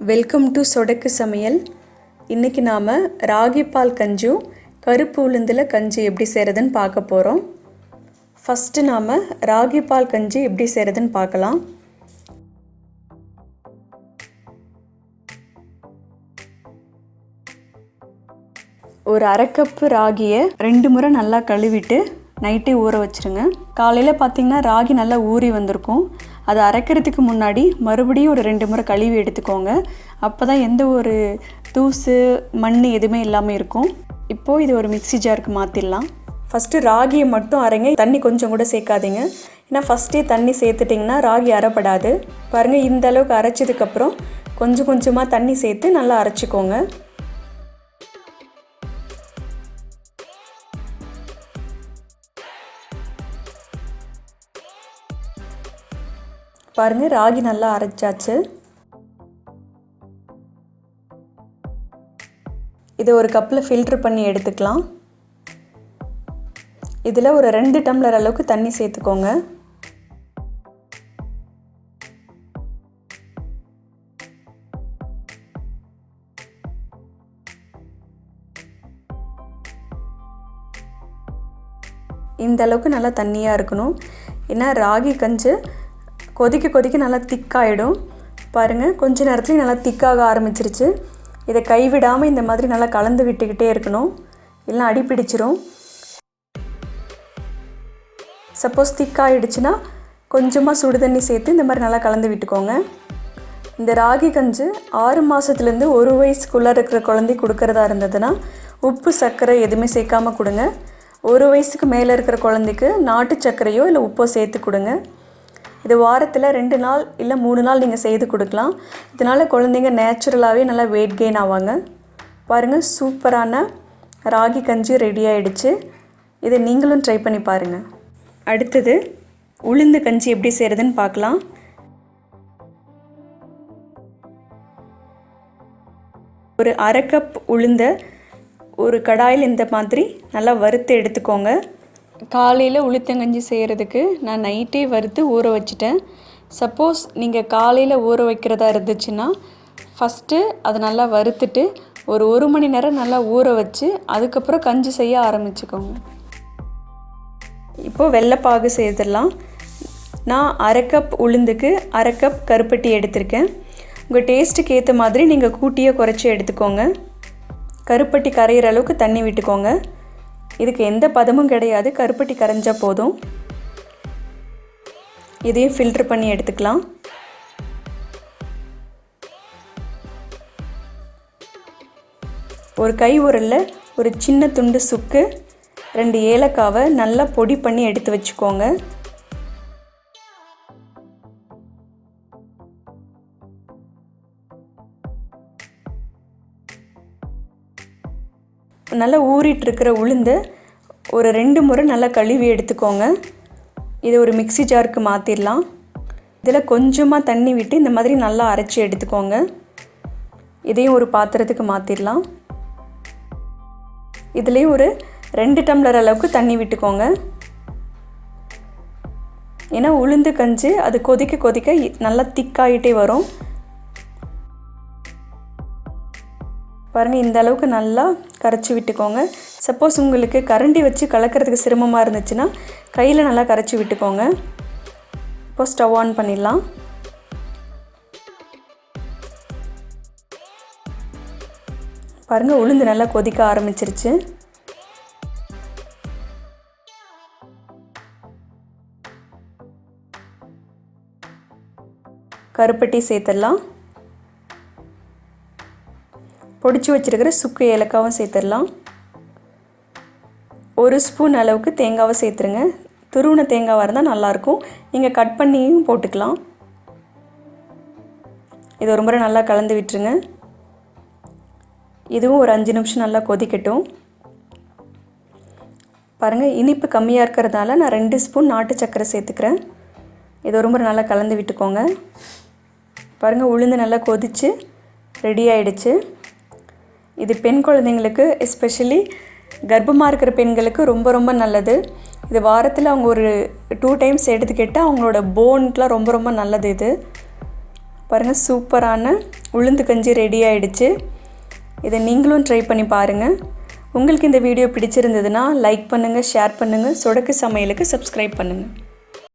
Welcome to சொடக்கு சமையல். இன்றைக்கி நாம் ராகி பால் கஞ்சும் கருப்பு உளுந்தில் கஞ்சி எப்படி செய்கிறதுன்னு பார்க்க போகிறோம். ஃபஸ்ட்டு நாம் ராகி பால் கஞ்சி எப்படி செய்கிறதுன்னு பார்க்கலாம். ஒரு அரை கப்பு ராகியை 2 முறை நல்லா கழுவிட்டு நைட்டே ஊற வச்சுருங்க. காலையில் பார்த்திங்கன்னா ராகி நல்லா ஊறி வந்திருக்கும். அதை அரைக்கிறதுக்கு முன்னாடி மறுபடியும் ஒரு 2 முறை கழுவி எடுத்துக்கோங்க. அப்போ தான் எந்த ஒரு தூசு மண் எதுவுமே இல்லாமல் இருக்கும். இப்போது இது ஒரு மிக்ஸி ஜாருக்கு மாற்றிடலாம். ஃபஸ்ட்டு ராகியை மட்டும் அரைங்க, தண்ணி கொஞ்சம் கூட சேர்க்காதீங்க. ஏன்னா ஃபஸ்ட்டே தண்ணி சேர்த்துட்டிங்கன்னா ராகி அரைப்படாது. பாருங்கள், இந்த அளவுக்கு அரைச்சதுக்கப்புறம் கொஞ்சம் கொஞ்சமாக தண்ணி சேர்த்து நல்லா அரைச்சிக்கோங்க. பாருங்கள், ராகி நல்லா அரைச்சாச்சு. இதை ஒரு கப்பில் ஃபில்ட்ரு பண்ணி எடுத்துக்கலாம். இதில் ஒரு 2 டம்ளர் அளவுக்கு தண்ணி சேர்த்துக்கோங்க. இந்த அளவுக்கு நல்லா தண்ணியாக இருக்கணும். ஏன்னா ராகி கஞ்சி கொதிக்க கொதிக்க நல்லா திக்காயிடும். பாருங்கள், கொஞ்ச நேரத்துலேயும் நல்லா திக்காக ஆரம்பிச்சிருச்சு. இதை கைவிடாமல் இந்த மாதிரி நல்லா கலந்து விட்டுக்கிட்டே இருக்கணும், இல்லைனா அடி பிடிச்சிரும். சப்போஸ் திக்காயிடுச்சுன்னா கொஞ்சமாக சுடு தண்ணி சேர்த்து இந்த மாதிரி நல்லா கலந்து விட்டுக்கோங்க. இந்த ராகி கஞ்சி 6 மாதத்துலேருந்து 1 வயசுக்குள்ளே இருக்கிற குழந்தை கொடுக்குறதா இருந்ததுன்னா உப்பு சர்க்கரை எதுவுமே சேர்க்காமல் கொடுங்க. 1 வயசுக்கு மேலே இருக்கிற குழந்தைக்கு நாட்டு சர்க்கரையோ இல்லை உப்போ சேர்த்து கொடுங்க. இது வாரத்தில் 2 நாள் இல்லை 3 நாள் நீங்கள் செய்து கொடுக்கலாம். இதனால் குழந்தைங்க நேச்சுரலாகவே நல்லா வெயிட் கெயின் ஆவாங்க. பாருங்கள், சூப்பரான ராகி கஞ்சி ரெடி ஆகிடுச்சு. இதை நீங்களும் ட்ரை பண்ணி பாருங்கள். அடுத்தது உளுந்து கஞ்சி எப்படி செய்கிறதுன்னு பார்க்கலாம். ஒரு அரை கப் உளுந்தை ஒரு கடாயில் இந்த மாதிரி நல்லா வறுத்து எடுத்துக்கோங்க. காலையில் உளுத்தங்கஞ்சி செய்கிறதுக்கு நான் நைட்டே வறுத்து ஊற வச்சுட்டேன். சப்போஸ் நீங்கள் காலையில் ஊற வைக்கிறதா இருந்துச்சுன்னா ஃபஸ்ட்டு அதை நல்லா வறுத்துட்டு ஒரு 1 மணி நேரம் நல்லா ஊற வச்சு அதுக்கப்புறம் கஞ்சி செய்ய ஆரம்பிச்சுக்கோங்க. இப்போது வெள்ளைப்பாகு செய்திடலாம். நான் அரை கப் உளுந்துக்கு அரை கப் கருப்பட்டி எடுத்திருக்கேன். உங்கள் டேஸ்ட்டுக்கு ஏற்ற மாதிரி நீங்கள் கூட்டியே குறைச்சி எடுத்துக்கோங்க. கருப்பட்டி கரையிற அளவுக்கு தண்ணி விட்டுக்கோங்க. இதுக்கு எந்த பதமும் கிடையாது, கருப்பட்டி கரைஞ்சால் போதும். இதையும் ஃபில்ட்ரு பண்ணி எடுத்துக்கலாம். ஒரு கை உரலில் ஒரு சின்ன துண்டு சுக்கு, 2 ஏலக்காவை நல்லா பொடி பண்ணி எடுத்து வச்சுக்கோங்க. நல்லா ஊறிட்டுருக்கிற உளுந்து ஒரு 2 முறை நல்லா கழுவி எடுத்துக்கோங்க. இதை ஒரு மிக்ஸி ஜாருக்கு மாற்றிடலாம். இதில் கொஞ்சமாக தண்ணி விட்டு இந்த மாதிரி நல்லா அரைச்சி எடுத்துக்கோங்க. இதையும் ஒரு பாத்திரத்துக்கு மாற்றிடலாம். இதுலேயும் ஒரு 2 டம்ளர் அளவுக்கு தண்ணி விட்டுக்கோங்க. ஏன்னா உளுந்து கஞ்சி அது கொதிக்க கொதிக்க நல்லா திக்காகிட்டே வரும். பாருங்கள், இந்த அளவுக்கு நல்லா கரைச்சி விட்டுக்கோங்க. சப்போஸ் உங்களுக்கு கரண்டி வச்சு கலக்கிறதுக்கு சிரமமாக இருந்துச்சுன்னா கையில் நல்லா கரைச்சி விட்டுக்கோங்க. இப்போ ஸ்டவ் ஆன் பண்ணிடலாம். பாருங்கள், உளுந்து நல்லா கொதிக்க ஆரம்பிச்சிருச்சு. கருப்பட்டி சேர்த்துடலாம். பொடிச்சு வச்சுருக்கிற சுக்கு ஏலக்காவும் சேர்த்துடலாம். 1 ஸ்பூன் அளவுக்கு தேங்காவை சேர்த்துருங்க. துருவின தேங்காவாக இருந்தால் நல்லாயிருக்கும். நீங்கள் கட் பண்ணியும் போட்டுக்கலாம். இது ஒரு முறை நல்லா கலந்து விட்டுருங்க. இதுவும் ஒரு 5 நிமிஷம் நல்லா கொதிக்கட்டும். பாருங்கள், இனிப்பு கம்மியாக இருக்கிறதால நான் 2 ஸ்பூன் நாட்டு சர்க்கரை சேர்த்துக்கிறேன். இது ஒரு முறை நல்லா கலந்து விட்டுக்கோங்க. பாருங்கள், உளுந்து நல்லா கொதித்து ரெடி ஆகிடுச்சு. இது பெண் குழந்தைங்களுக்கு, எஸ்பெஷலி கர்ப்பமாக இருக்கிற பெண்களுக்கு ரொம்ப ரொம்ப நல்லது. இது வாரத்தில் அவங்க ஒரு 2 டைம்ஸ் எடுத்துக்கிட்டால் அவங்களோட போனுக்கெலாம் ரொம்ப ரொம்ப நல்லது. இது பாருங்கள், சூப்பரான உளுந்து கஞ்சி ரெடி ஆகிடுச்சு. இதை நீங்களும் ட்ரை பண்ணி பாருங்கள். உங்களுக்கு இந்த வீடியோ பிடிச்சிருந்ததுன்னா லைக் பண்ணுங்கள், ஷேர் பண்ணுங்கள். சொடக்கு சமையலுக்கு சப்ஸ்கிரைப் பண்ணுங்கள்.